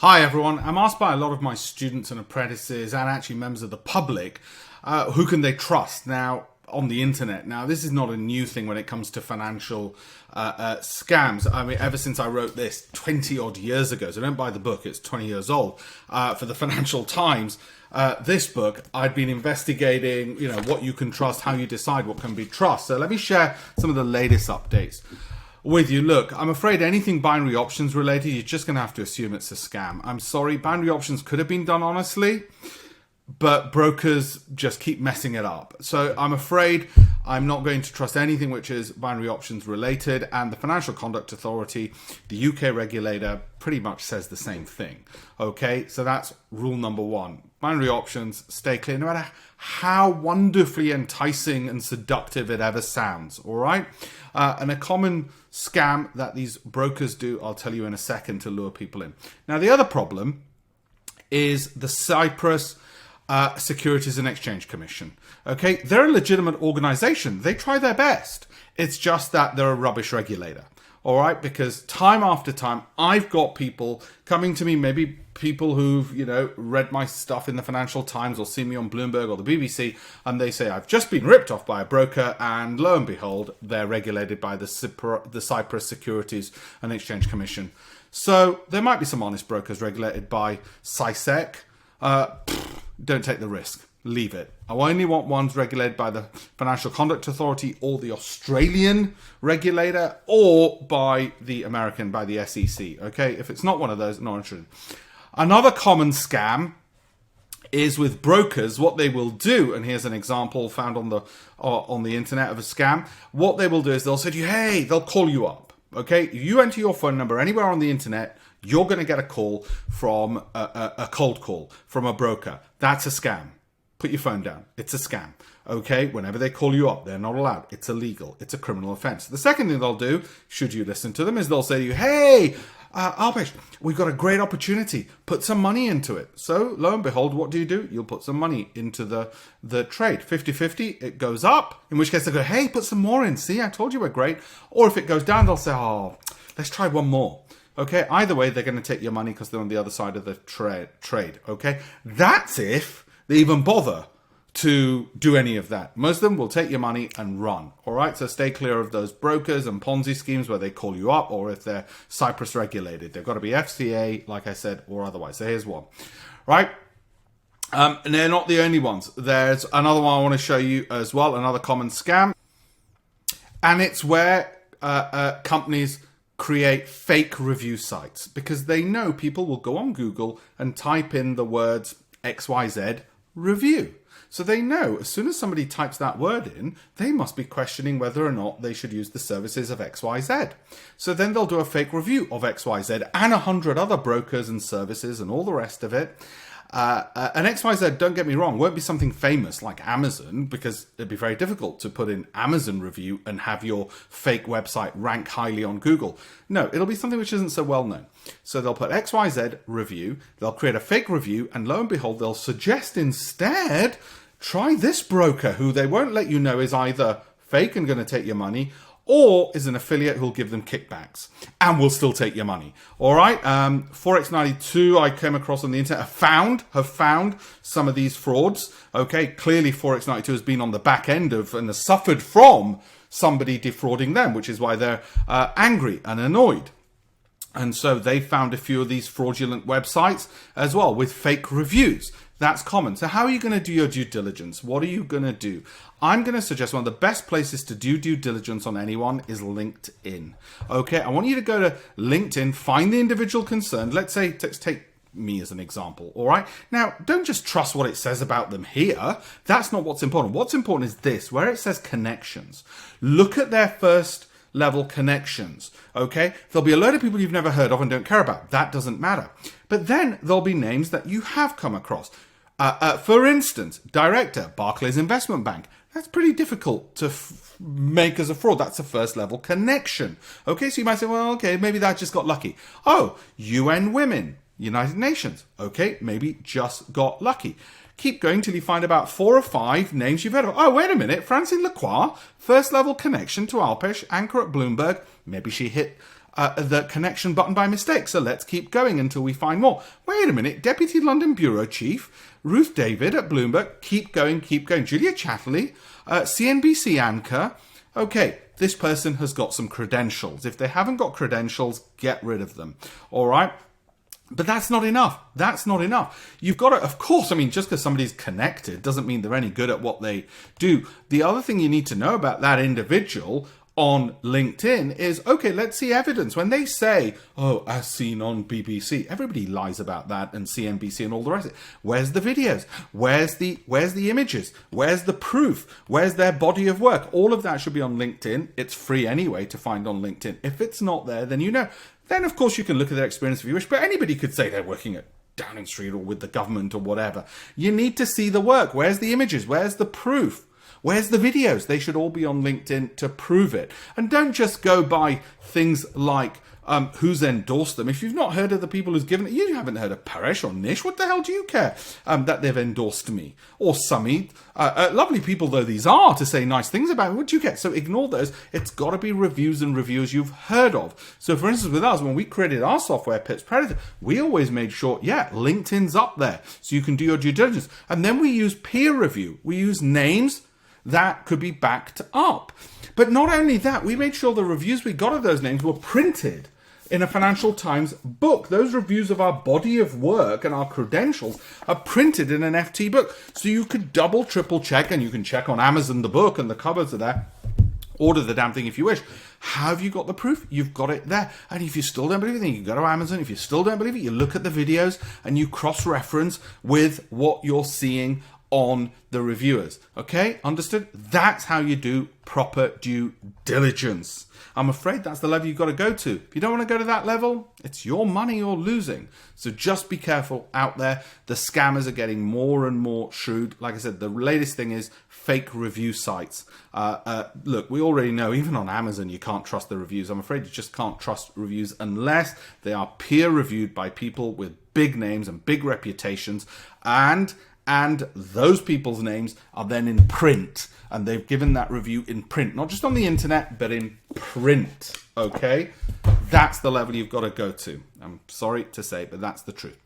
Hi everyone, I'm asked by a lot of my students and apprentices and actually members of the public, who can they trust now on the internet. Now this is not a new thing when it comes to financial scams. I mean, ever since I wrote this 20 odd years ago, so don't buy the book, it's 20 years old, for the Financial Times, this book, I'd been investigating, what you can trust, how you decide what can be trust. So let me share some of the latest updates with you. Look, I'm afraid anything binary options related, you're just going to have to assume it's a scam. I'm sorry, binary options could have been done honestly, but brokers just keep messing it up. So I'm afraid I'm not going to trust anything which is binary options related, and the Financial Conduct Authority, the UK regulator, pretty much says the same thing. Okay, so that's rule number one. Binary options, stay clear, no matter how wonderfully enticing and seductive it ever sounds, all right? And a common scam that these brokers do, I'll tell you in a second, to lure people in. Now, the other problem is the Cyprus Securities and Exchange Commission. Okay, they're a legitimate organization. They try their best. It's just that they're a rubbish regulator. All right, because time after time, I've got people coming to me, maybe people who've, read my stuff in the Financial Times or seen me on Bloomberg or the BBC, and they say, I've just been ripped off by a broker, and lo and behold, they're regulated by the Cyprus Securities and Exchange Commission. So there might be some honest brokers regulated by CySec. Don't take the risk. Leave it. I only want ones regulated by the Financial Conduct Authority or the Australian regulator, or by the American, by the SEC. Okay, if it's not one of those, not interested. Another common scam is with brokers. What they will do, and here's an example found on the internet of a scam. What they will do is they'll say to you, hey, they'll call you up. Okay, if you enter your phone number anywhere on the internet, you're going to get a call from a cold call from a broker. That's a scam. Put your phone down. It's a scam. Okay? Whenever they call you up, they're not allowed. It's illegal. It's a criminal offense. The second thing they'll do, should you listen to them, is they'll say to you, hey, Alpesh, we've got a great opportunity. Put some money into it. So, lo and behold, what do? You'll put some money into the trade. 50-50, it goes up, in which case they go, hey, put some more in. See, I told you we're great. Or if it goes down, they'll say, oh, let's try one more. Okay, either way, they're going to take your money because they're on the other side of the trade. Okay, that's if they even bother to do any of that. Most of them will take your money and run. All right, so stay clear of those brokers and Ponzi schemes where they call you up, or if they're Cyprus regulated. They've got to be FCA, like I said, or otherwise. So here's one. Right? And they're not the only ones. There's another one I want to show you as well, another common scam. And it's where companies create fake review sites because they know people will go on Google and type in the words XYZ review. So they know as soon as somebody types that word in, they must be questioning whether or not they should use the services of XYZ. So then they'll do a fake review of XYZ and 100 other brokers and services and all the rest of it. And XYZ, don't get me wrong, won't be something famous like Amazon, because it'd be very difficult to put in Amazon review and have your fake website rank highly on Google. No, it'll be something which isn't so well known. So they'll put XYZ review, they'll create a fake review, and lo and behold, they'll suggest instead, try this broker, who they won't let you know is either fake and going to take your money, or is an affiliate who'll give them kickbacks and will still take your money. All right. Forex 92, I came across on the internet, have found some of these frauds. Okay. Clearly Forex 92 has been on the back end of and has suffered from somebody defrauding them, which is why they're angry and annoyed. And so they found a few of these fraudulent websites as well with fake reviews. That's common. So how are you going to do your due diligence? What are you going to do? I'm going to suggest one of the best places to do due diligence on anyone is LinkedIn. Okay, I want you to go to LinkedIn, find the individual concerned. Let's take me as an example, all right? Now, don't just trust what it says about them here. That's not what's important. What's important is this, where it says connections. Look at their first level connections, okay? There'll be a load of people you've never heard of and don't care about. That doesn't matter. But then there'll be names that you have come across. For instance, director, Barclays Investment Bank. That's pretty difficult to make as a fraud. That's a first level connection. Okay, so you might say, well, okay, maybe that just got lucky. Oh, UN Women, United Nations. Okay, maybe just got lucky. Keep going till you find about 4 or 5 names you've heard of. Oh, wait a minute. Francine Lacroix, first level connection to Alpesh, anchor at Bloomberg. Maybe she hit the connection button by mistake. So let's keep going until we find more. Wait a minute. Deputy London Bureau Chief, Ruth David at Bloomberg. Keep going, keep going. Julia Chatterley, CNBC anchor. Okay, this person has got some credentials. If they haven't got credentials, get rid of them. All right. But that's not enough. That's not enough. You've got to, of course, I mean, just because somebody's connected doesn't mean they're any good at what they do. The other thing you need to know about that individual on LinkedIn is, okay, let's see evidence. When they say, oh, as seen on BBC, everybody lies about that, and CNBC and all the rest of it. Where's the videos? Where's the images? Where's the proof? Where's their body of work? All of that should be on LinkedIn. It's free anyway to find on LinkedIn. If it's not there, then you know. Then, of course, you can look at their experience if you wish, but anybody could say they're working at Downing Street or with the government or whatever. You need to see the work. Where's the images? Where's the proof? Where's the videos? They should all be on LinkedIn to prove it. And don't just go by things like who's endorsed them. If you've not heard of the people who's given it, you haven't heard of Paresh or Nish, what the hell do you care that they've endorsed me? Or Sami, lovely people though these are to say nice things about me, what do you get? So ignore those. It's got to be reviews and reviewers you've heard of. So for instance, with us, when we created our software, pipspredator, we always made sure, yeah, LinkedIn's up there so you can do your due diligence. And then we use peer review. We use names that could be backed up. But not only that, we made sure the reviews we got of those names were printed in a Financial Times book. Those reviews of our body of work and our credentials are printed in an FT book. So you could double, triple check, and you can check on Amazon the book and the covers are there. Order the damn thing if you wish. Have you got the proof? You've got it there. And if you still don't believe it, then you can go to Amazon. If you still don't believe it, you look at the videos and you cross-reference with what you're seeing on the reviewers. Okay, understood? That's how you do proper due diligence. I'm afraid that's the level you've got to go to. If you don't want to go to that level, it's your money you're losing. So just be careful out there. The scammers are getting more and more shrewd. Like I said, the latest thing is fake review sites. Look, we already know, even on Amazon, you can't trust the reviews. I'm afraid you just can't trust reviews unless they are peer reviewed by people with big names and big reputations, and those people's names are then in print, and they've given that review in print, not just on the internet, but in print, okay? That's the level you've got to go to. I'm sorry to say, but that's the truth.